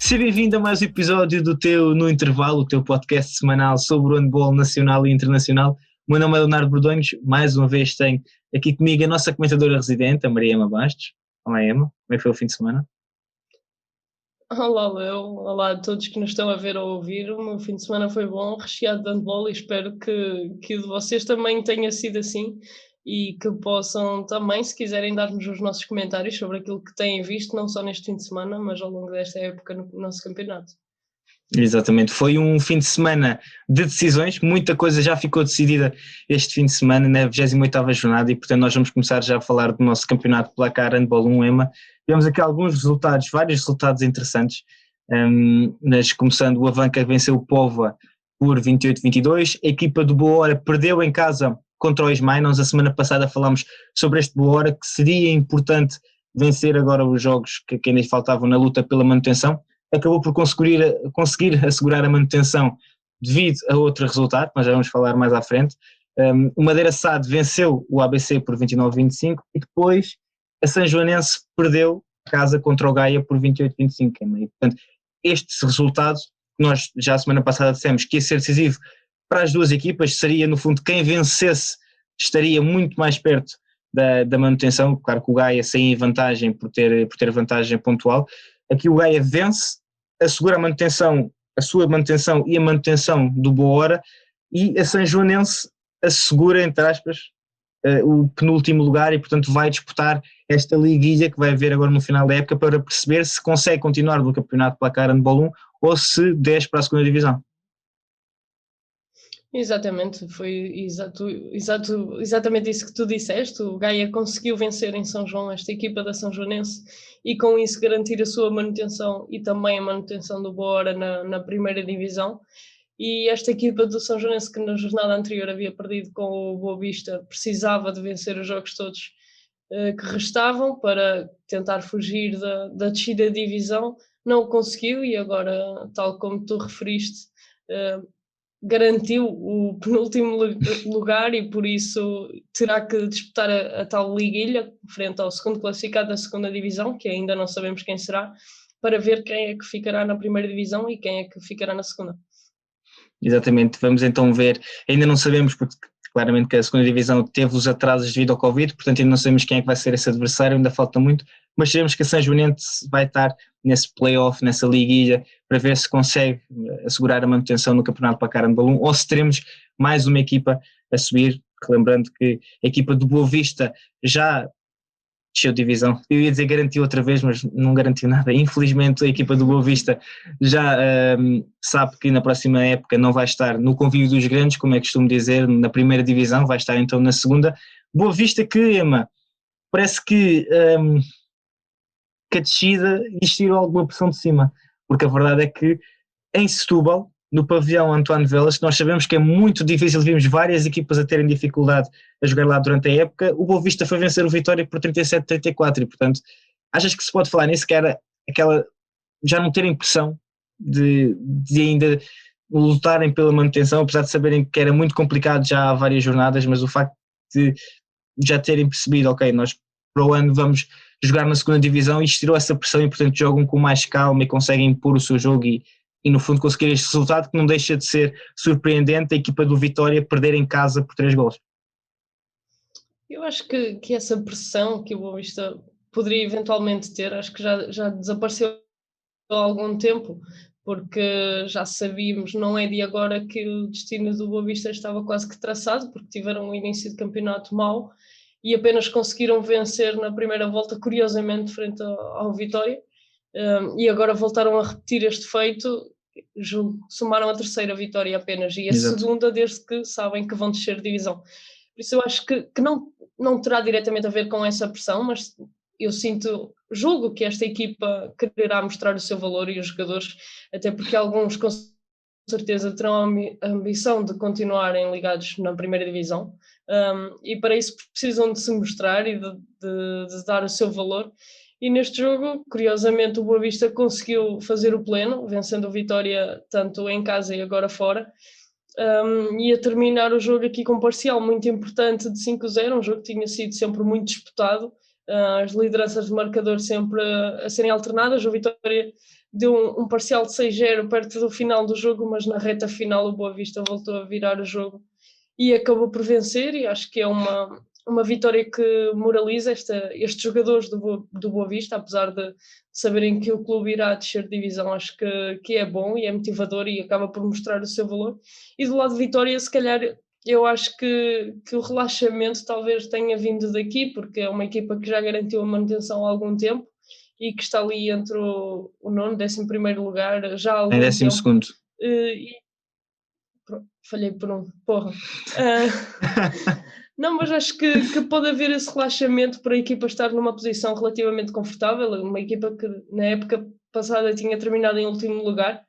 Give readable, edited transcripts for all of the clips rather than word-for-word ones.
Seja bem-vindo a mais um episódio do teu No Intervalo, o teu podcast semanal sobre o handball nacional e internacional. O meu nome é Leonardo Bordonhos, mais uma vez tenho aqui comigo a nossa comentadora residente, a Maria Emma Bastos. Olá Emma, como é que foi o fim de semana? Olá, Léo. Olá a todos que nos estão a ver ou a ouvir. O meu fim de semana foi bom, recheado de handball e espero que o de vocês também tenha sido assim e que possam também, se quiserem, dar-nos os nossos comentários sobre aquilo que têm visto, não só neste fim de semana, mas ao longo desta época no nosso campeonato. Exatamente, foi um fim de semana de decisões, muita coisa já ficou decidida este fim de semana na 28ª jornada e portanto nós vamos começar já a falar do nosso campeonato placar handball 1 Emma. Tivemos aqui alguns resultados, vários resultados interessantes, mas começando o Avanca venceu o Póvoa por 28-22, a equipa do Boa Hora perdeu em casa contra o Ismael. Nós a semana passada falámos sobre este Boa Hora, que seria importante vencer agora os jogos que ainda faltavam na luta pela manutenção. Acabou por conseguir assegurar a manutenção devido a outro resultado, mas já vamos falar mais à frente. O Madeira SAD venceu o ABC por 29-25 e depois a São Joanense perdeu casa contra o Gaia por 28-25. E, portanto, este resultado, nós já a semana passada dissemos que ia ser decisivo para as duas equipas, seria no fundo quem vencesse estaria muito mais perto da manutenção. Claro que o Gaia sem vantagem por ter vantagem pontual. Aqui o Gaia vence, assegura a sua manutenção e a manutenção do Boa Hora, e a São Joanense assegura, entre aspas, o penúltimo lugar e portanto vai disputar esta liguilha que vai haver agora no final da época para perceber se consegue continuar no campeonato placar handball 1 ou se desce para a segunda divisão. Exatamente, foi exatamente isso que tu disseste. O Gaia conseguiu vencer em São João esta equipa da São Joanense e com isso garantir a sua manutenção e também a manutenção do Boa Hora na primeira divisão. E esta equipa do São Joanense, que na jornada anterior havia perdido com o Boa Vista, precisava de vencer os jogos todos que restavam para tentar fugir da descida de divisão. Não o conseguiu e agora, tal como tu referiste, garantiu o penúltimo lugar e por isso terá que disputar a tal liguilha frente ao segundo classificado da segunda divisão, que ainda não sabemos quem será, para ver quem é que ficará na primeira divisão e quem é que ficará na segunda. Exatamente, vamos então ver, ainda não sabemos porque claramente que a segunda divisão teve os atrasos devido ao Covid, portanto ainda não sabemos quem é que vai ser esse adversário, ainda falta muito, mas sabemos que a São Joanense vai estar nesse play-off, nessa liguilha, para ver se consegue assegurar a manutenção no campeonato placar handball 1 ou se teremos mais uma equipa a subir, lembrando que a equipa do Boa Vista já desceu divisão. Eu ia dizer garantiu outra vez, mas não garantiu nada. Infelizmente a equipa do Boa Vista já sabe que na próxima época não vai estar no convívio dos grandes, como é costume dizer, na primeira divisão, vai estar então na segunda. Boa Vista que, Emma, parece que a descida lhes tirou alguma pressão de cima, porque a verdade é que em Setúbal, no pavilhão Antoine Velas, que nós sabemos que é muito difícil, vimos várias equipas a terem dificuldade a jogar lá durante a época, o Boa Vista foi vencer o Vitória por 37-34 e portanto, achas que se pode falar nisso, que era aquela, já não terem pressão de ainda lutarem pela manutenção, apesar de saberem que era muito complicado já há várias jornadas, mas o facto de já terem percebido, ok, nós para o ano vamos jogar na segunda divisão, e isto tirou essa pressão e portanto jogam com mais calma e conseguem impor o seu jogo e no fundo conseguir este resultado que não deixa de ser surpreendente, a equipa do Vitória perder em casa por 3 gols. Eu acho que essa pressão que o Boa Vista poderia eventualmente ter, acho que já desapareceu há algum tempo, porque já sabíamos, não é de agora, que o destino do Boa Vista estava quase que traçado, porque tiveram um início de campeonato mau e apenas conseguiram vencer na primeira volta, curiosamente, frente ao Vitória. E agora voltaram a repetir este feito, somaram a terceira vitória apenas e a Exato. segunda desde que sabem que vão descer de divisão. Por isso eu acho que não terá diretamente a ver com essa pressão, mas eu julgo que esta equipa quererá mostrar o seu valor e os jogadores, até porque alguns com certeza terão a ambição de continuarem ligados na primeira divisão, e para isso precisam de se mostrar e de dar o seu valor. E neste jogo, curiosamente, o Boa Vista conseguiu fazer o pleno, vencendo o Vitória tanto em casa e agora fora, e a terminar o jogo aqui com um parcial muito importante de 5-0, um jogo que tinha sido sempre muito disputado, as lideranças de marcador sempre a serem alternadas. O Vitória deu um parcial de 6-0 perto do final do jogo, mas na reta final o Boa Vista voltou a virar o jogo e acabou por vencer, e acho que é uma vitória que moraliza estes jogadores do Boa Vista, apesar de saberem que o clube irá descer de divisão. Acho que é bom e é motivador e acaba por mostrar o seu valor. E do lado de Vitória, se calhar, eu acho que o relaxamento talvez tenha vindo daqui, porque é uma equipa que já garantiu a manutenção há algum tempo e que está ali entre o nono e 11º lugar já há algum Em tempo. 12º. Falhei por um, porra. Não, mas acho que pode haver esse relaxamento para a equipa estar numa posição relativamente confortável, uma equipa que na época passada tinha terminado em último lugar,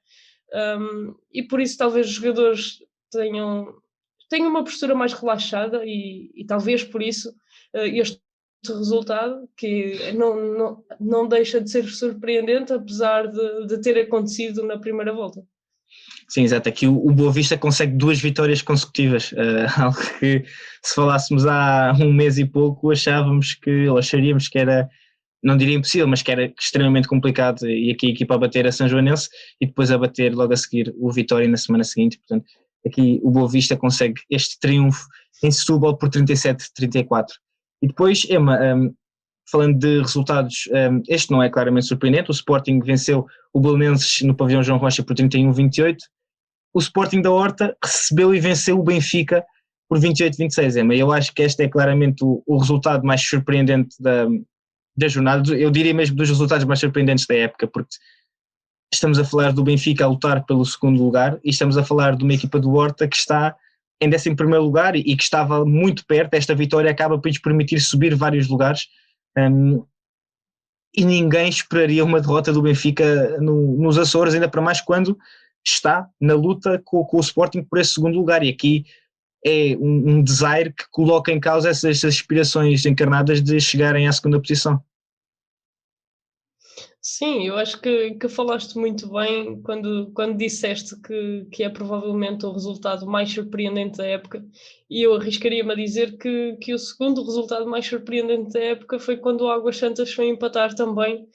e por isso talvez os jogadores tenham uma postura mais relaxada e talvez por isso este resultado, que não deixa de ser surpreendente, apesar de ter acontecido na primeira volta. Sim, exato. Aqui o Boa Vista consegue 2 vitórias consecutivas, algo que, se falássemos há um mês e pouco, acharíamos que era, não diria impossível, mas que era extremamente complicado, e aqui a equipa a bater a São Joanense e depois a bater logo a seguir o Vitória na semana seguinte. Portanto, aqui o Boa Vista consegue este triunfo em Setúbal por 37-34. E depois, Emma, falando de resultados, este não é claramente surpreendente. O Sporting venceu o Belenenses no pavilhão João Rocha por 31-28. O Sporting da Horta recebeu e venceu o Benfica por 28-26, Emma. Eu acho que este é claramente o resultado mais surpreendente da jornada. Eu diria mesmo dos resultados mais surpreendentes da época, porque estamos a falar do Benfica a lutar pelo segundo lugar e estamos a falar de uma equipa do Horta que está em 11º lugar e que estava muito perto. Esta vitória acaba por lhes permitir subir vários lugares. E ninguém esperaria uma derrota do Benfica nos Açores, ainda para mais quando está na luta com o Sporting por esse segundo lugar. E aqui é um desire que coloca em causa essas aspirações encarnadas de chegarem à segunda posição. Sim, eu acho que falaste muito bem quando disseste que é provavelmente o resultado mais surpreendente da época, e eu arriscaria-me a dizer que o segundo resultado mais surpreendente da época foi quando o Águas Santas foi empatar também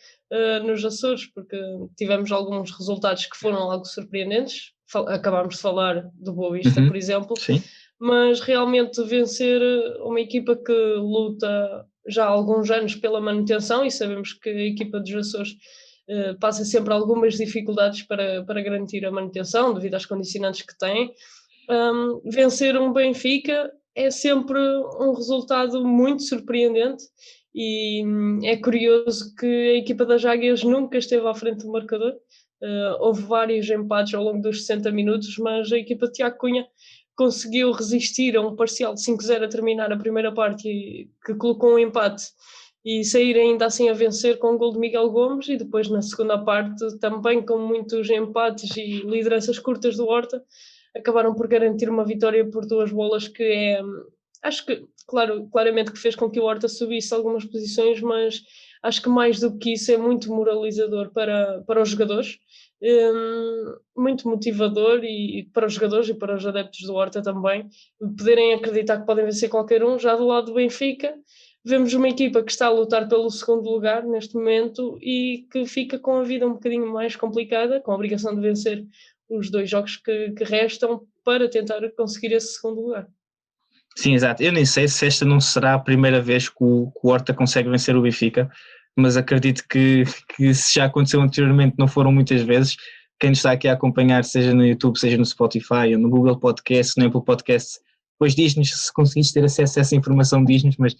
nos Açores, porque tivemos alguns resultados que foram algo surpreendentes. Acabámos de falar do Boa Vista, por exemplo. Sim. Mas realmente vencer uma equipa que luta já há alguns anos pela manutenção, e sabemos que a equipa dos Açores passa sempre algumas dificuldades para garantir a manutenção devido às condicionantes que tem. Vencer um Benfica é sempre um resultado muito surpreendente, e é curioso que a equipa das Águias nunca esteve à frente do marcador. Houve vários empates ao longo dos 60 minutos, mas a equipa de Tiago Cunha conseguiu resistir a um parcial de 5-0 a terminar a primeira parte, que colocou um empate, e sair ainda assim a vencer com o gol de Miguel Gomes, e depois na segunda parte, também com muitos empates e lideranças curtas do Horta, acabaram por garantir uma vitória por 2 bolas, que é, acho que, claramente que fez com que o Horta subisse algumas posições, mas acho que mais do que isso é muito moralizador para os jogadores, muito motivador, e para os jogadores e para os adeptos do Horta também, poderem acreditar que podem vencer qualquer um. Já do lado do Benfica, vemos uma equipa que está a lutar pelo segundo lugar neste momento e que fica com a vida um bocadinho mais complicada, com a obrigação de vencer os 2 jogos que restam para tentar conseguir esse segundo lugar. Sim, exato. Eu nem sei se esta não será a primeira vez que o Horta consegue vencer o Benfica, mas acredito que se já aconteceu anteriormente, não foram muitas vezes. Quem nos está aqui a acompanhar, seja no YouTube, seja no Spotify, ou no Google Podcast, no Apple Podcast, depois diz-nos, se conseguiste ter acesso a essa informação, diz-nos, mas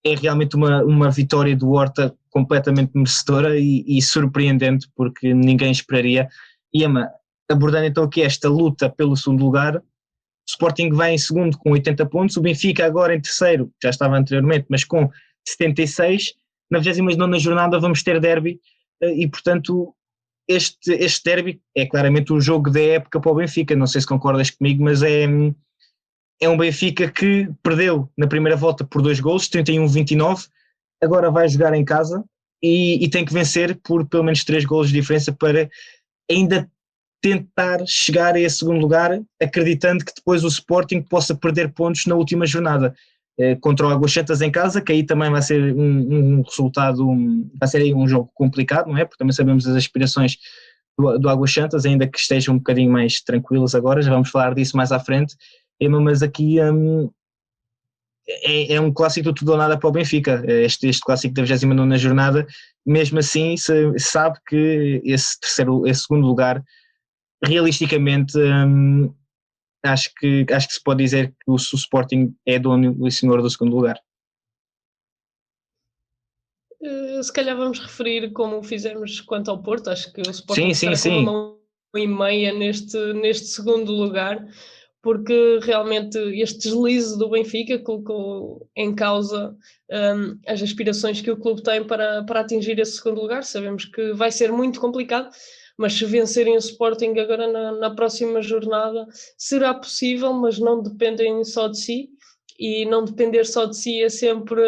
é realmente uma vitória do Horta completamente merecedora e surpreendente, porque ninguém esperaria. E Emma, abordando então aqui esta luta pelo segundo lugar, o Sporting vai em segundo com 80 pontos, o Benfica agora em terceiro, já estava anteriormente, mas com 76. Na 29ª jornada vamos ter derby, e portanto este derby é claramente o jogo da época para o Benfica. Não sei se concordas comigo, mas é um Benfica que perdeu na primeira volta por 2 golos, 31-29, agora vai jogar em casa e tem que vencer por pelo menos 3 golos de diferença para ainda tentar chegar a esse segundo lugar, acreditando que depois o Sporting possa perder pontos na última jornada. contra o Águas Santas em casa, que aí também vai ser um resultado, vai ser aí um jogo complicado, não é? Porque também sabemos as aspirações do Águas Santas, ainda que estejam um bocadinho mais tranquilas agora, já vamos falar disso mais à frente, mas aqui é um clássico do tudo ou nada para o Benfica, este clássico da 29ª jornada, mesmo assim se sabe que esse segundo lugar, realisticamente, acho que se pode dizer que o Sporting é dono e senhor do segundo lugar. Se calhar vamos referir como fizemos quanto ao Porto, acho que o Sporting Sim. está com uma mão e meia neste segundo lugar, porque realmente este deslize do Benfica colocou em causa as aspirações que o clube tem para atingir esse segundo lugar. Sabemos que vai ser muito complicado, mas se vencerem o Sporting agora na próxima jornada, será possível, mas não dependem só de si, e não depender só de si é sempre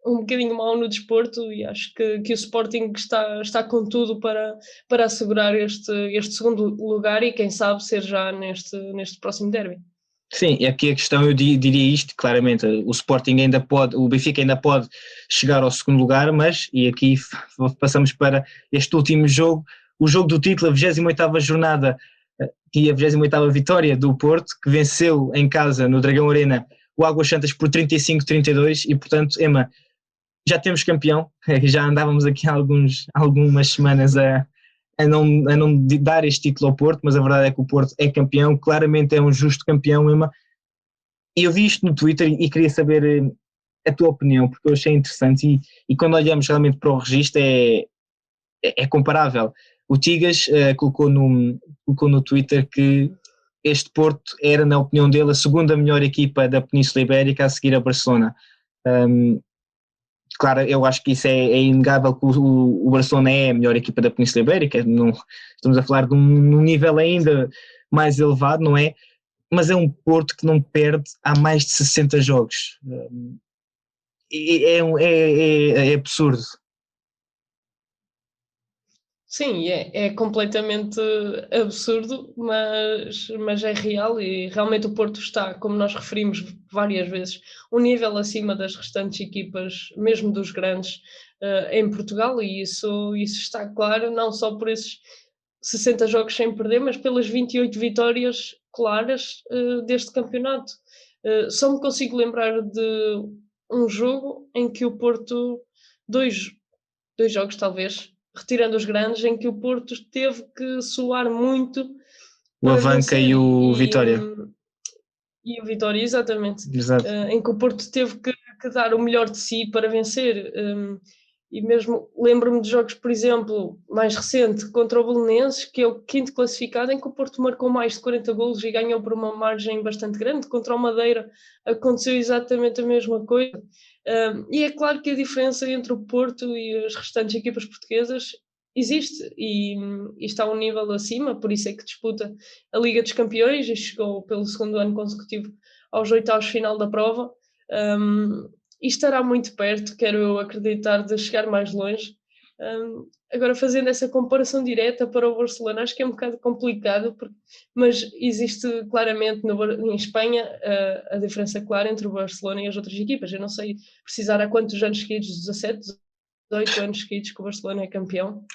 um bocadinho mau no desporto, e acho que o Sporting está com tudo para assegurar este segundo lugar e quem sabe ser já neste próximo derby. Sim, e aqui a questão, eu diria isto claramente, o Sporting ainda pode, o Benfica ainda pode chegar ao segundo lugar, mas, e aqui passamos para este último jogo, o jogo do título, a 28ª jornada e a 28ª vitória do Porto, que venceu em casa no Dragão Arena o Águas Santas por 35-32, e portanto, Emma, já temos campeão, já andávamos aqui há algumas semanas a não dar este título ao Porto, mas a verdade é que o Porto é campeão, claramente é um justo campeão, Emma. E eu vi isto no Twitter e queria saber a tua opinião, porque eu achei interessante, e quando olhamos realmente para o registro é comparável. O Tigas colocou no Twitter que este Porto era, na opinião dele, a segunda melhor equipa da Península Ibérica a seguir a Barcelona. Claro, eu acho que isso é inegável, que o Barcelona é a melhor equipa da Península Ibérica, não, estamos a falar de um nível ainda mais elevado, não é? Mas é um Porto que não perde há mais de 60 jogos. É absurdo. Sim, é completamente absurdo, mas é real, e realmente o Porto está, como nós referimos várias vezes, um nível acima das restantes equipas, mesmo dos grandes, em Portugal, e isso está claro, não só por esses 60 jogos sem perder, mas pelas 28 vitórias claras deste campeonato. Só me consigo lembrar de um jogo em que o Porto, dois jogos talvez, retirando os grandes, em que o Porto teve que suar muito O Avanca e o Vitória. E o Vitória, exatamente. Exato. Em que o Porto teve que dar o melhor de si para vencer. E mesmo lembro-me de jogos, por exemplo, mais recente, contra o Belenenses, que é o 5º classificado, em que o Porto marcou mais de 40 golos e ganhou por uma margem bastante grande. Contra o Madeira aconteceu exatamente a mesma coisa. E é claro que a diferença entre o Porto e as restantes equipas portuguesas existe, e está a um nível acima, por isso é que disputa a Liga dos Campeões e chegou pelo segundo ano consecutivo aos oitavos final da prova. E estará muito perto, quero eu acreditar, de chegar mais longe. Agora, fazendo essa comparação direta para o Barcelona, acho que é um bocado complicado, mas existe claramente em Espanha a diferença clara entre o Barcelona e as outras equipas. Eu não sei precisar há quantos anos seguidos, 17, 18 anos seguidos que o Barcelona é campeão.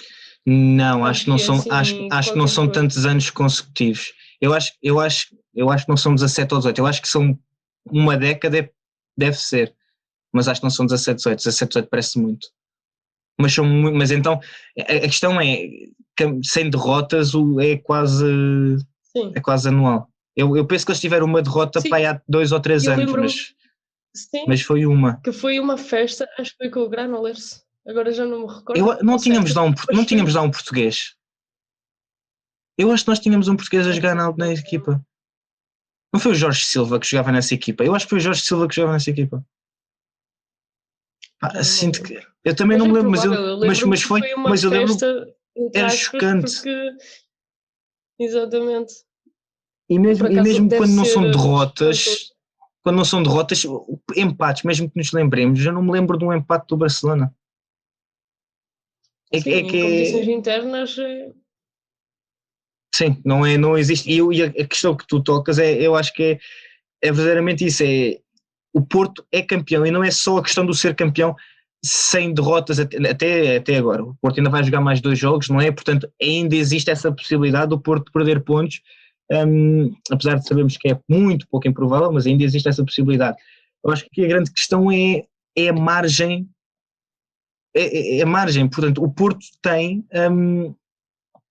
Não, acho que não são, assim, acho que não são tantos anos consecutivos. Eu acho que não são 17 ou 18, eu acho que são uma década, deve ser, mas acho que não são 17, 18, 17, 18 parece muito. Mas então, a questão é, sem derrotas é quase anual. Eu penso que eles tiveram uma derrota para há 2 ou 3 anos, mas foi uma. Que foi uma festa, acho que foi com o Granollers. Agora já não me recordo. Não tínhamos lá um português. Eu acho que nós tínhamos um português a jogar na equipa. Não foi o Jorge Silva que jogava nessa equipa? Eu acho que foi o Jorge Silva que jogava nessa equipa. Sinto que. Eu também não me lembro, mas foi. Mas eu lembro. Era chocante. Porque... Exatamente. E mesmo quando não são derrotas. Quando não são derrotas, empates, mesmo que nos lembremos, eu não me lembro de um empate do Barcelona. Sim, em competições internas. Sim, não existe. E a questão que tu tocas eu acho que é verdadeiramente isso. o Porto é campeão, e não é só a questão do ser campeão sem derrotas até agora. O Porto ainda vai jogar mais 2 jogos, não é? Portanto, ainda existe essa possibilidade do Porto perder pontos, apesar de sabermos que é muito pouco improvável, mas ainda existe essa possibilidade. Eu acho que aqui a grande questão é a margem. É a margem, portanto, o Porto tem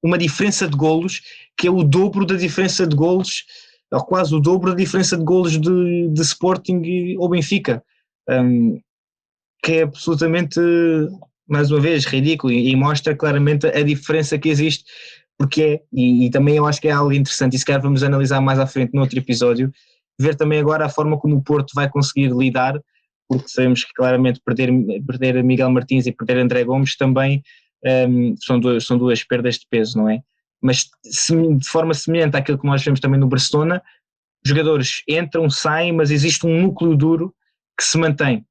uma diferença de golos que é o dobro da diferença de golos, ou quase o dobro da diferença de golos de Sporting ou Benfica, que é absolutamente, mais uma vez, ridículo e mostra claramente a diferença que existe, porque e também eu acho que é algo interessante, e se calhar vamos analisar mais à frente no outro episódio, ver também agora a forma como o Porto vai conseguir lidar, porque sabemos que claramente perder Miguel Martins e perder André Gomes também são duas perdas de peso, não é? Mas de forma semelhante àquilo que nós vemos também no Barcelona, jogadores entram, saem, mas existe um núcleo duro que se mantém.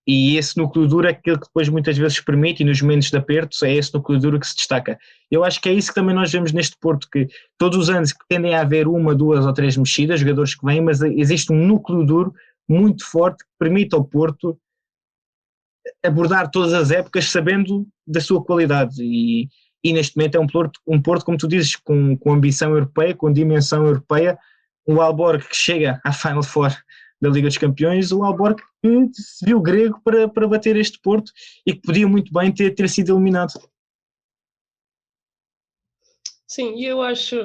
E esse núcleo duro é aquilo que depois muitas vezes permite, e nos momentos de apertos é esse núcleo duro que se destaca. Eu acho que é isso que também nós vemos neste Porto, que todos os anos que tendem a haver 1, 2 ou 3 mexidas, jogadores que vêm, mas existe um núcleo duro muito forte que permite ao Porto abordar todas as épocas sabendo da sua qualidade. E neste momento é um Porto, como tu dizes, com ambição europeia, com dimensão europeia, o Alborg que chega à Final Four da Liga dos Campeões, o Alborg que se viu grego para bater este Porto e que podia muito bem ter sido eliminado. Sim, e eu acho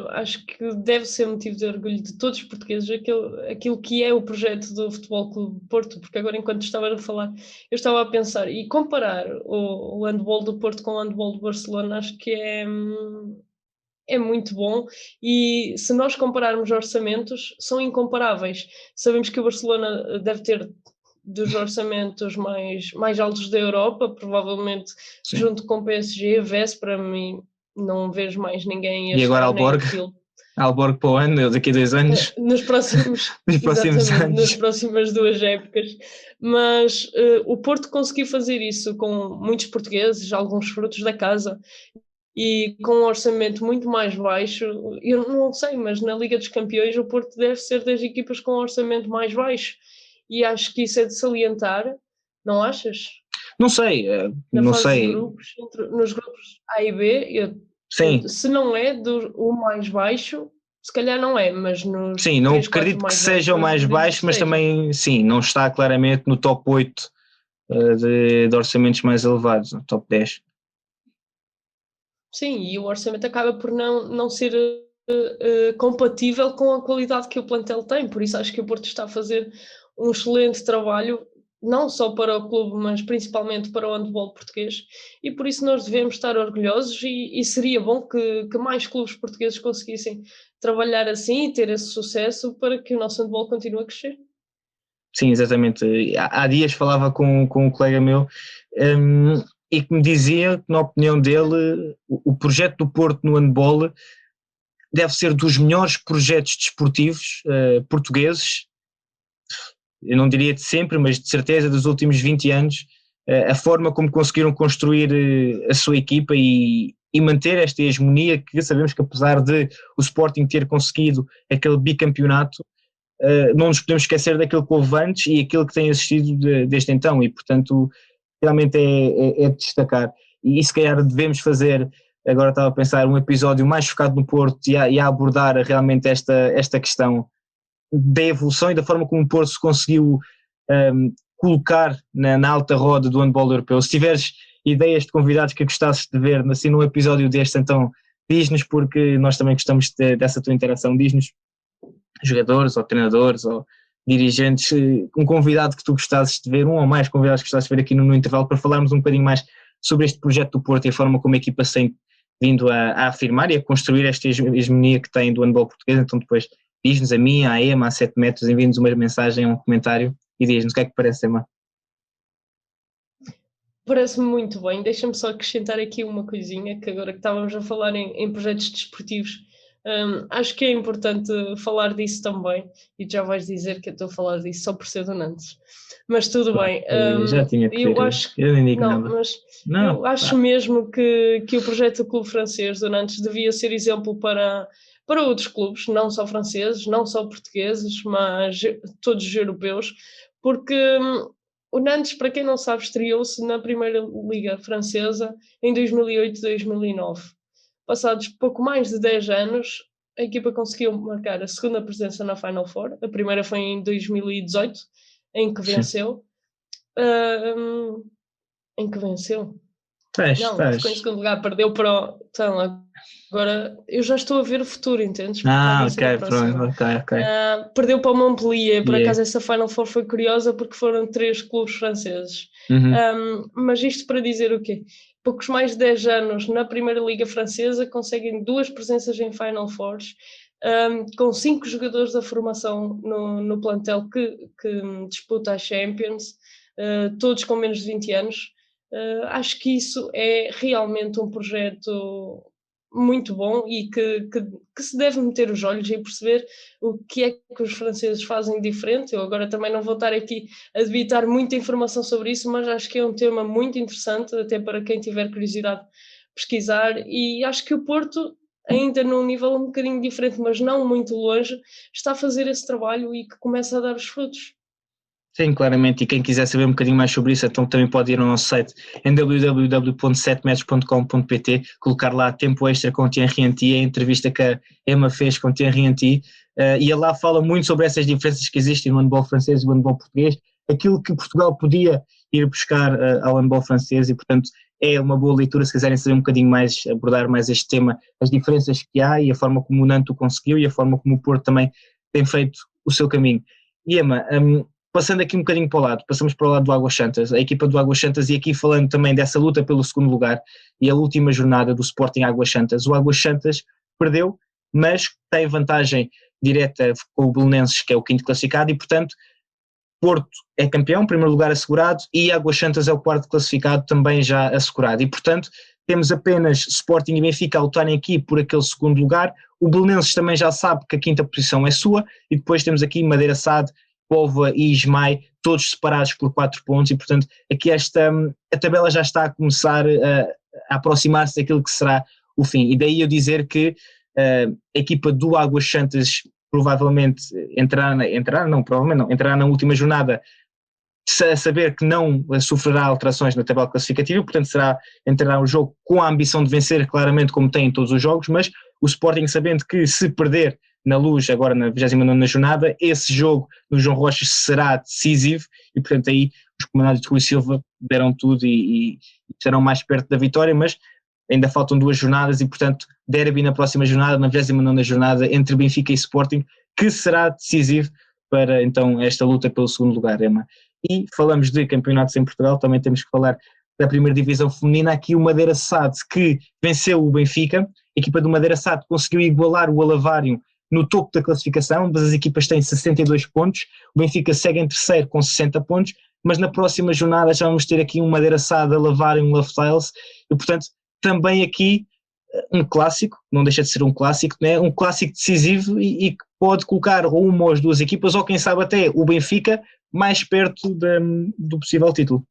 que deve ser motivo de orgulho de todos os portugueses aquilo que é o projeto do Futebol Clube do Porto, porque agora enquanto estava a falar, eu estava a pensar, e comparar o handball do Porto com o handball do Barcelona, acho que é muito bom, e se nós compararmos orçamentos, são incomparáveis. Sabemos que o Barcelona deve ter dos orçamentos mais altos da Europa, provavelmente. Sim. Junto com o PSG, VES, para mim, não vejo mais ninguém a e agora Alborg para o ano, daqui a 2 anos. Nos próximos anos. Nas próximas 2 épocas. Mas o Porto conseguiu fazer isso com muitos portugueses, alguns frutos da casa, e com um orçamento muito mais baixo. Eu não sei, mas na Liga dos Campeões o Porto deve ser das equipas com um orçamento mais baixo, e acho que isso é de salientar, não achas? Não sei, não sei. Nos grupos A e B, sim. Se não é o mais baixo, se calhar não é, mas nos sim, não acredito que seja o mais baixo, mas também, sim, não está claramente no top 8 de orçamentos mais elevados, no top 10. Sim, e o orçamento acaba por não ser compatível com a qualidade que o plantel tem, por isso acho que o Porto está a fazer um excelente trabalho, não só para o clube, mas principalmente para o handball português, e por isso nós devemos estar orgulhosos, e seria bom que mais clubes portugueses conseguissem trabalhar assim e ter esse sucesso para que o nosso handball continue a crescer. Sim, exatamente. Há dias falava com um colega meu e que me dizia que, na opinião dele, o projeto do Porto no handball deve ser dos melhores projetos desportivos portugueses, eu não diria de sempre, mas de certeza dos últimos 20 anos, a forma como conseguiram construir a sua equipa e manter esta hegemonia, que sabemos que apesar de o Sporting ter conseguido aquele bicampeonato, não nos podemos esquecer daquilo que houve antes e aquilo que tem existido desde então, e portanto realmente é de destacar, e se calhar devemos fazer, agora estava a pensar, um episódio mais focado no Porto e a abordar realmente esta questão da evolução e da forma como o Porto se conseguiu colocar na alta roda do handball europeu. Se tiveres ideias de convidados que gostasses de ver assim num episódio deste, então diz-nos, porque nós também gostamos dessa tua interação, diz-nos jogadores ou treinadores ou dirigentes, um convidado que tu gostasses de ver, um ou mais convidados que gostasses de ver aqui no intervalo, para falarmos um bocadinho mais sobre este projeto do Porto e a forma como a equipa se tem vindo a afirmar e a construir esta hegemonia que tem do handball português. Então depois diz-nos, a mim, à Ema, a 7 metros, envia-nos uma mensagem, um comentário e diz-nos o que é que parece, Ema. Parece-me muito bem. Deixa-me só acrescentar aqui uma coisinha, que agora que estávamos a falar em projetos desportivos, acho que é importante falar disso também, e já vais dizer que eu estou a falar disso só por ser do Nantes, mas tudo bem. Já tinha que eu acho, eu nem digo não, nada. Mas eu acho mesmo que o projeto do clube francês do Nantes devia ser exemplo para outros clubes, não só franceses, não só portugueses, mas todos os europeus, porque o Nantes, para quem não sabe, estreou-se na Primeira Liga Francesa em 2008-2009. Passados pouco mais de 10 anos, a equipa conseguiu marcar a segunda presença na Final Four. A primeira foi em 2018, em que Sim. venceu. Em que venceu? Não, ficou em Estás. segundo lugar, perdeu para o... Então, agora eu já estou a ver o futuro, entendes? Porque vai Ok, vencer a pronto, próxima. ok. Perdeu para o Montpellier, por Yeah. acaso essa Final Four foi curiosa porque foram 3 clubes franceses. Uhum. Mas isto para dizer o quê? Poucos mais de 10 anos na Primeira Liga Francesa conseguem 2 presenças em Final Fours, com 5 jogadores da formação no plantel que disputa a Champions, todos com menos de 20 anos. Acho que isso é realmente um projeto muito bom e que se deve meter os olhos e perceber o que é que os franceses fazem diferente. Eu agora também não vou estar aqui a debitar muita informação sobre isso, mas acho que é um tema muito interessante, até para quem tiver curiosidade pesquisar, e acho que o Porto, ainda num nível um bocadinho diferente, mas não muito longe, está a fazer esse trabalho e que começa a dar os frutos. Sim, claramente, e quem quiser saber um bocadinho mais sobre isso, então também pode ir ao nosso site em www.7metros.com.pt, colocar lá tempo extra com Thierry Henry, a entrevista que a Emma fez com Thierry Henry, e lá fala muito sobre essas diferenças que existem no handball francês e no handball português, aquilo que Portugal podia ir buscar ao handball francês, e portanto é uma boa leitura se quiserem saber um bocadinho mais, abordar mais este tema, as diferenças que há e a forma como o Nantes conseguiu e a forma como o Porto também tem feito o seu caminho. E Emma, passando aqui um bocadinho para o lado, passamos para o lado do Águas Santas, a equipa do Águas Santas, e aqui falando também dessa luta pelo segundo lugar e a última jornada do Sporting Águas Santas. O Águas Santas perdeu, mas tem vantagem direta com o Belenenses, que é o quinto classificado, e portanto Porto é campeão, primeiro lugar assegurado, e Águas Santas é o quarto classificado, também já assegurado, e portanto temos apenas Sporting e Benfica a lutarem aqui por aquele segundo lugar. O Belenenses também já sabe que a quinta posição é sua, e depois temos aqui Madeira Sade, Póvoa e Ismael, todos separados por 4 pontos, e portanto aqui a tabela já está a começar a aproximar-se daquilo que será o fim, e daí eu dizer que a equipa do Águas Santas provavelmente entrará na última jornada a saber que não sofrerá alterações na tabela classificativa, portanto entrará o jogo com a ambição de vencer claramente como tem em todos os jogos, mas o Sporting sabendo que se perder na Luz agora na 29ª jornada, esse jogo no João Rocha será decisivo, e portanto aí os comandados de Rui Silva deram tudo e estarão mais perto da vitória, mas ainda faltam 2 jornadas e portanto derby na próxima jornada, na 29ª jornada entre Benfica e Sporting, que será decisivo para então esta luta pelo segundo lugar, Emma. E falamos de campeonatos em Portugal, também temos que falar da primeira divisão feminina, aqui o Madeira Sade que venceu o Benfica, a equipa do Madeira Sade conseguiu igualar o Alavário no topo da classificação, ambas as equipas têm 62 pontos, o Benfica segue em terceiro com 60 pontos, mas na próxima jornada já vamos ter aqui um Madeira Sade, Alavário e um Love Tiles, e portanto também aqui um clássico, não deixa de ser um clássico, né? Um clássico decisivo e que pode colocar ou uma ou as duas equipas, ou quem sabe até o Benfica, mais perto do possível título.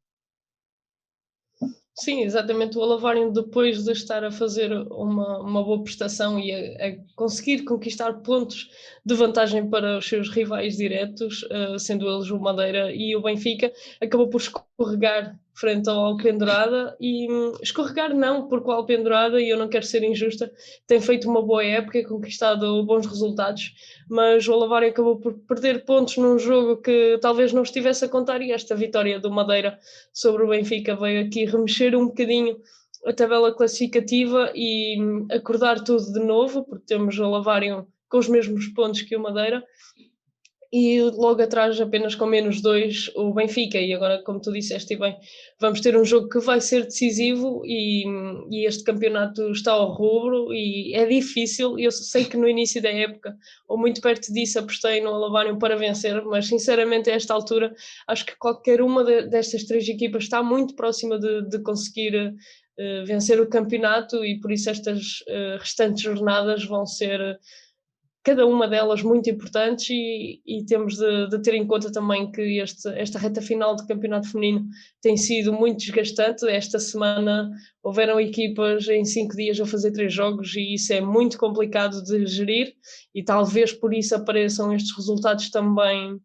Sim, exatamente. O Alavário, depois de estar a fazer uma boa prestação e a conseguir conquistar pontos de vantagem para os seus rivais diretos, sendo eles o Madeira e o Benfica, acabou por escorregar frente ao Alpendurada e escorregar não, porque o Alpendurada, e eu não quero ser injusta, tem feito uma boa época e conquistado bons resultados, mas o Alavário acabou por perder pontos num jogo que talvez não estivesse a contar, e esta vitória do Madeira sobre o Benfica veio aqui remexer um bocadinho a tabela classificativa e acordar tudo de novo, porque temos o Alavário com os mesmos pontos que o Madeira, e logo atrás, apenas com -2, o Benfica. E agora, como tu disseste bem, vamos ter um jogo que vai ser decisivo e este campeonato está ao rubro e é difícil. Eu sei que no início da época, ou muito perto disso, apostei no Alavário para vencer, mas sinceramente a esta altura acho que qualquer uma destas 3 equipas está muito próxima de conseguir vencer o campeonato, e por isso estas restantes jornadas vão ser cada uma delas muito importantes, e temos de ter em conta também que esta reta final do campeonato feminino tem sido muito desgastante. Esta semana houveram equipas em 5 dias a fazer 3 jogos e isso é muito complicado de gerir, e talvez por isso apareçam estes resultados também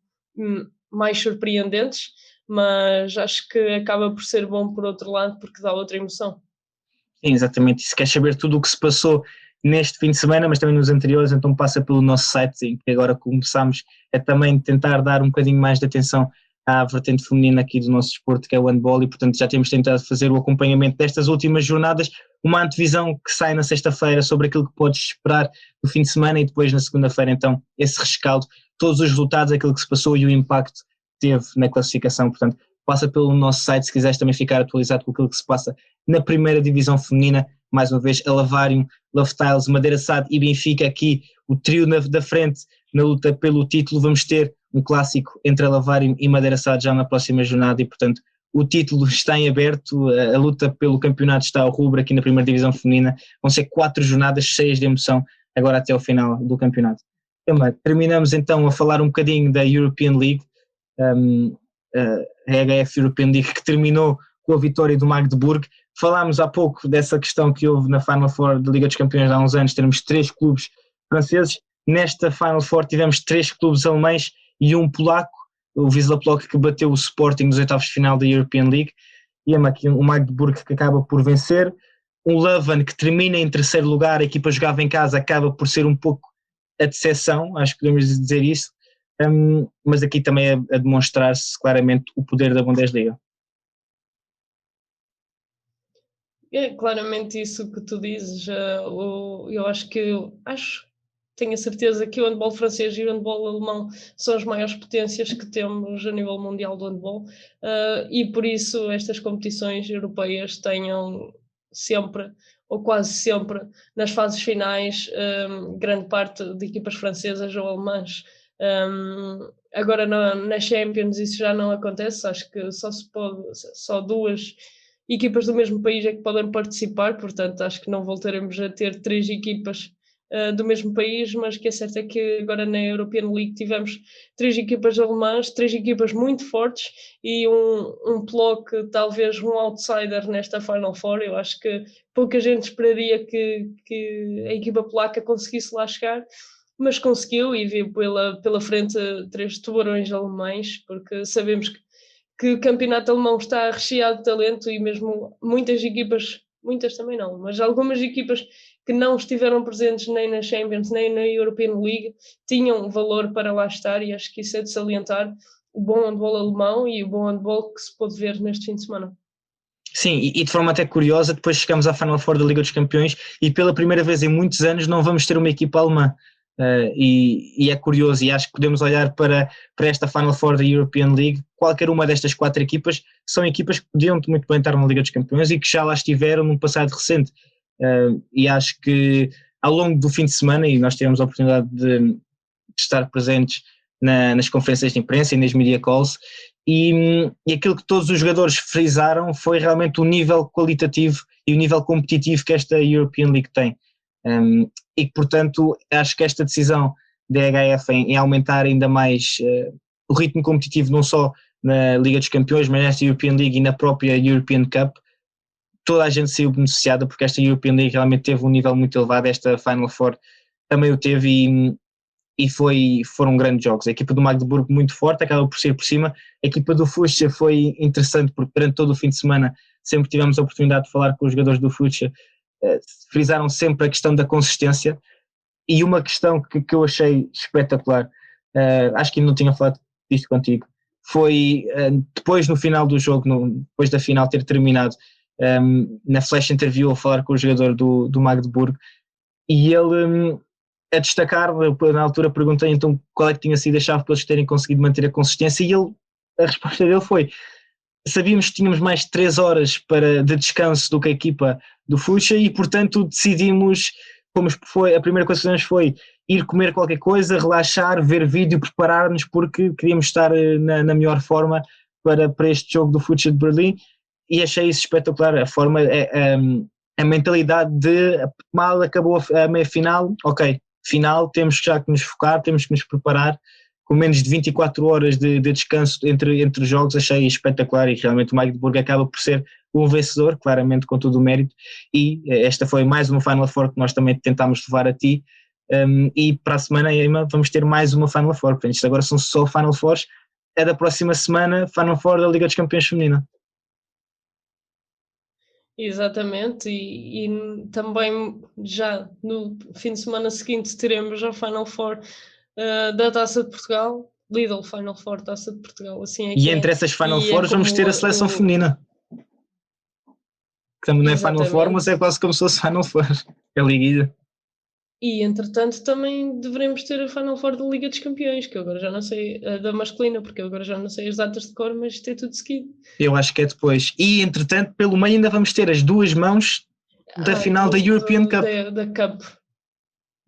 mais surpreendentes, mas acho que acaba por ser bom por outro lado, porque dá outra emoção. Sim, exatamente. E se quer saber tudo o que se passou neste fim de semana, mas também nos anteriores, então passa pelo nosso site, sim, que agora começamos a também tentar dar um bocadinho mais de atenção à vertente feminina aqui do nosso desporto, que é o handball, e portanto já temos tentado fazer o acompanhamento destas últimas jornadas, uma antevisão que sai na sexta-feira sobre aquilo que podes esperar no fim de semana, e depois na segunda-feira então esse rescaldo, todos os resultados, aquilo que se passou e o impacto que teve na classificação. Portanto, passa pelo nosso site se quiseres também ficar atualizado com aquilo que se passa na primeira divisão feminina. Mais uma vez, Alavário, Love Tiles, Madeira SAD e Benfica, aqui o trio da frente na luta pelo título. Vamos ter um clássico entre Alavário e Madeira SAD já na próxima jornada, e portanto o título está em aberto, a luta pelo campeonato está ao rubro aqui na primeira divisão feminina. Vão ser 4 jornadas cheias de emoção agora até ao final do campeonato. Terminamos então a falar um bocadinho da European League, a HF European League, que terminou com a vitória do Magdeburg. Falámos há pouco dessa questão que houve na Final Four da Liga dos Campeões há uns anos, termos 3 clubes franceses. Nesta Final Four tivemos 3 clubes alemães e um polaco, o Wisla Plock, que bateu o Sporting nos oitavos de final da European League, e aqui o Magdeburg, que acaba por vencer. Um Leuven, que termina em terceiro lugar, a equipa jogava em casa, acaba por ser um pouco a decepção, acho que podemos dizer isso, mas aqui também a demonstrar-se claramente o poder da Bundesliga. É claramente isso que tu dizes. Eu tenho a certeza que o handball francês e o handball alemão são as maiores potências que temos a nível mundial do handball, e por isso estas competições europeias tenham sempre, ou quase sempre, nas fases finais, grande parte de equipas francesas ou alemãs. Agora na Champions isso já não acontece, acho que só 2 equipas do mesmo país é que podem participar, portanto acho que não voltaremos a ter 3 equipas do mesmo país, mas o que é certo é que agora na European League tivemos 3 equipas alemãs, 3 equipas muito fortes e um bloco, talvez um outsider nesta Final Four. Eu acho que pouca gente esperaria que a equipa polaca conseguisse lá chegar, mas conseguiu, e viu pela frente 3 tubarões alemães, porque sabemos que o campeonato alemão está recheado de talento, e mesmo muitas equipas, muitas também não, mas algumas equipas que não estiveram presentes nem na Champions nem na European League tinham valor para lá estar, e acho que isso é de salientar o bom handball alemão e o bom handball que se pôde ver neste fim de semana. Sim, e de forma até curiosa, depois chegamos à Final Four da Liga dos Campeões e pela primeira vez em muitos anos não vamos ter uma equipa alemã. E é curioso, e acho que podemos olhar para esta Final Four da European League. Qualquer uma destas 4 equipas são equipas que podiam muito bem estar na Liga dos Campeões e que já lá estiveram num passado recente, e acho que ao longo do fim de semana, e nós tivemos a oportunidade de estar presentes nas conferências de imprensa e nas media calls, e aquilo que todos os jogadores frisaram foi realmente o nível qualitativo e o nível competitivo que esta European League tem. E que, portanto, acho que esta decisão da HF em aumentar ainda mais o ritmo competitivo, não só na Liga dos Campeões, mas nesta European League e na própria European Cup, toda a gente saiu beneficiada, porque esta European League realmente teve um nível muito elevado. Esta Final Four também o teve, e foram grandes jogos. A equipa do Magdeburg muito forte, acaba por ser por cima. A equipa do Fuchsia foi interessante, porque durante todo o fim de semana sempre tivemos a oportunidade de falar com os jogadores do Fuchsia, frisaram sempre a questão da consistência, e uma questão que eu achei espetacular, acho que ainda não tinha falado disto contigo, foi depois no final do jogo, depois da final ter terminado, na flash interview a falar com o jogador do Magdeburg, e ele a destacar, na altura perguntei então qual é que tinha sido a chave para eles terem conseguido manter a consistência, e a resposta dele foi: sabíamos que tínhamos mais de 3 horas de descanso do que a equipa do Fuchsia, e portanto decidimos, a primeira coisa que fizemos foi ir comer qualquer coisa, relaxar, ver vídeo, preparar-nos, porque queríamos estar na melhor forma para este jogo do Fuchsia de Berlim. E achei isso espetacular, a forma, a mentalidade de mal acabou a meia final, ok, final, temos já que nos focar, temos que nos preparar, com menos de 24 horas de descanso entre os jogos. Achei espetacular, e realmente o Magdeburg acaba por ser um vencedor, claramente com todo o mérito, e esta foi mais uma Final Four que nós também tentámos levar a ti, e para a semana, Emma, vamos ter mais uma Final Four. Portanto, isto agora são só Final Fours, é da próxima semana, Final Four da Liga dos Campeões Feminina. Exatamente, e também já no fim de semana seguinte teremos a Final Four da Taça de Portugal, Lidl Final Four Taça de Portugal, assim é E que entre é. essas Final E Fours vamos ter a seleção feminina. Que também não é Final Four, mas é quase como se fosse Final Four. É liguilha. E entretanto também devemos ter a Final Four da Liga dos Campeões, que eu agora já não sei, da masculina, porque eu agora já não sei as datas de cor, mas isto é tudo seguido. Eu acho que é depois. E entretanto, pelo meio ainda vamos ter as duas mãos da final da European Cup. Da Cup.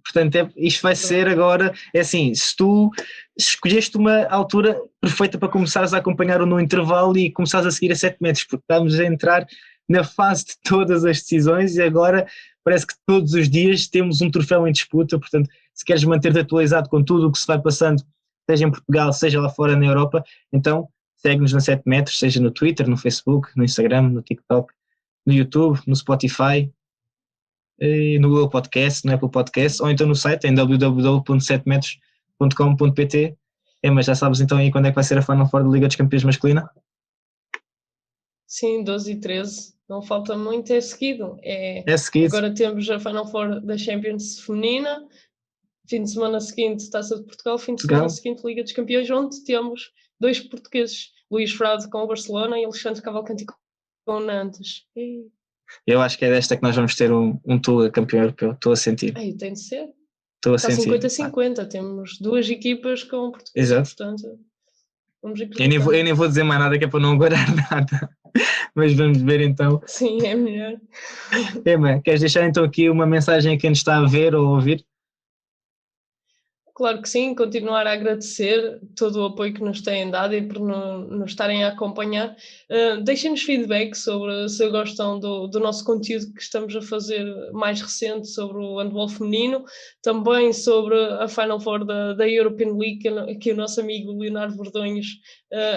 Portanto, isto vai ser agora, é assim, se tu escolheste uma altura perfeita para começares a acompanhar no intervalo e começares a seguir a 7 metros, porque estamos a entrar na fase de todas as decisões e agora parece que todos os dias temos um troféu em disputa. Portanto, se queres manter-te atualizado com tudo o que se vai passando, seja em Portugal, seja lá fora na Europa, então segue-nos na 7 metros, seja no Twitter, no Facebook, no Instagram, no TikTok, no YouTube, no Spotify, no Google Podcast, no Apple Podcast, ou então no site em www.7metros.com.pt. Mas já sabes então aí quando é que vai ser a Final Four da Liga dos Campeões masculina? Sim, 12 e 13, não falta muito, é seguido. É seguido. Agora temos a Final Four da Champions feminina, fim de semana seguinte Taça de Portugal, fim de semana seguinte Liga dos Campeões, onde temos 2 portugueses, Luís Frade com o Barcelona e Alexandre Cavalcanti com o Nantes. Eu acho que é desta que nós vamos ter um Tuga campeão europeu, estou a sentir. Tem de ser. Estou a sentir. 50-50, temos 2 equipas com portugueses. Exato. Portanto, vamos eu nem vou dizer mais nada que é para não guardar nada, mas vamos ver então. Sim, é melhor. Emma, queres deixar então aqui uma mensagem a quem nos está a ver ou a ouvir? Claro que sim, continuar a agradecer todo o apoio que nos têm dado e por nos estarem a acompanhar. Deixem-nos feedback sobre se gostam do nosso conteúdo que estamos a fazer mais recente sobre o handball feminino, também sobre a Final Four da European League, que o nosso amigo Leonardo Verdonhos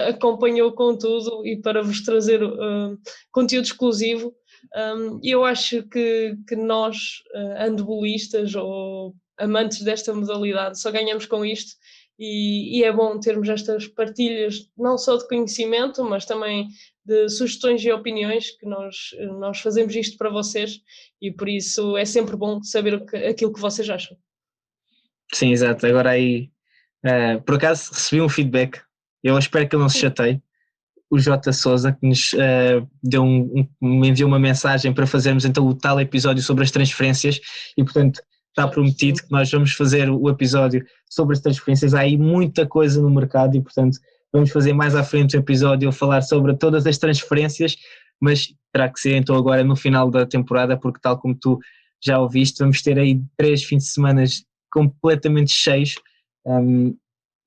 acompanhou com tudo e para vos trazer conteúdo exclusivo. Eu acho que nós, handballistas ou amantes desta modalidade, só ganhamos com isto e é bom termos estas partilhas não só de conhecimento, mas também de sugestões e opiniões, que nós fazemos isto para vocês e por isso é sempre bom saber aquilo que vocês acham. Sim, exato. Agora aí, por acaso recebi um feedback, eu espero que ele não se chateie, o J. Souza, que nos me enviou uma mensagem para fazermos então o tal episódio sobre as transferências e portanto está prometido que nós vamos fazer o episódio sobre as transferências. Há aí muita coisa no mercado e, portanto, vamos fazer mais à frente um episódio a falar sobre todas as transferências, mas terá que ser então agora no final da temporada, porque tal como tu já ouviste, vamos ter aí 3 fins de semana completamente cheios.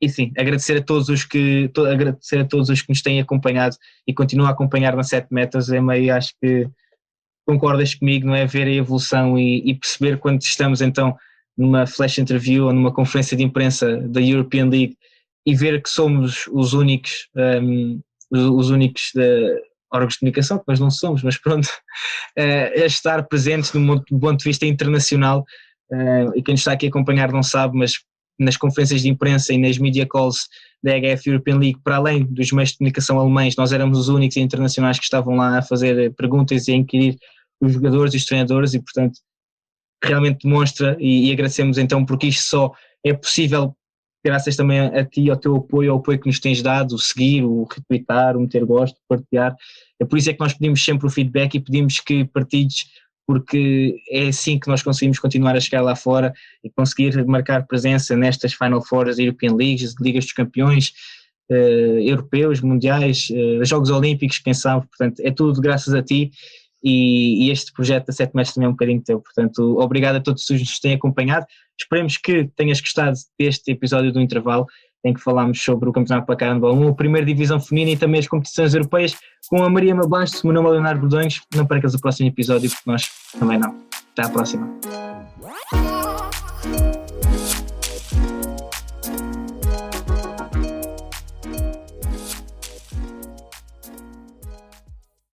E sim, agradecer a todos os que nos têm acompanhado e continuam a acompanhar na 7 metros. Meio, acho que concordas comigo, não é? Ver a evolução e perceber quando estamos então numa flash interview ou numa conferência de imprensa da European League e ver que somos os únicos órgãos de comunicação, que nós não somos, mas pronto, a estar presentes do ponto de vista internacional. E quem está aqui a acompanhar não sabe, mas nas conferências de imprensa e nas media calls da EHF European League, para além dos meios de comunicação alemães, nós éramos os únicos internacionais que estavam lá a fazer perguntas e a inquirir os jogadores e os treinadores e, portanto, realmente demonstra e agradecemos então porque isto só é possível graças também a ti, ao teu apoio, ao apoio que nos tens dado, o seguir, o retweetar, o meter gosto, partilhar. É por isso é que nós pedimos sempre o feedback e pedimos que partilhes, porque é assim que nós conseguimos continuar a chegar lá fora e conseguir marcar presença nestas Final Fours, European Leagues, Ligas dos Campeões, europeus, mundiais, Jogos Olímpicos, quem sabe. Portanto, é tudo graças a ti e este projeto da 7 metros também é um bocadinho teu. Portanto, obrigado a todos que nos têm acompanhado. Esperemos que tenhas gostado deste episódio do Intervalo, em que falámos sobre o Campeonato Placar Handball 1, a primeira divisão feminina e também as competições europeias, com a Maria Mabasto. O meu nome é Leonardo Bordões. Não percas o próximo episódio, porque nós também não. Até à próxima.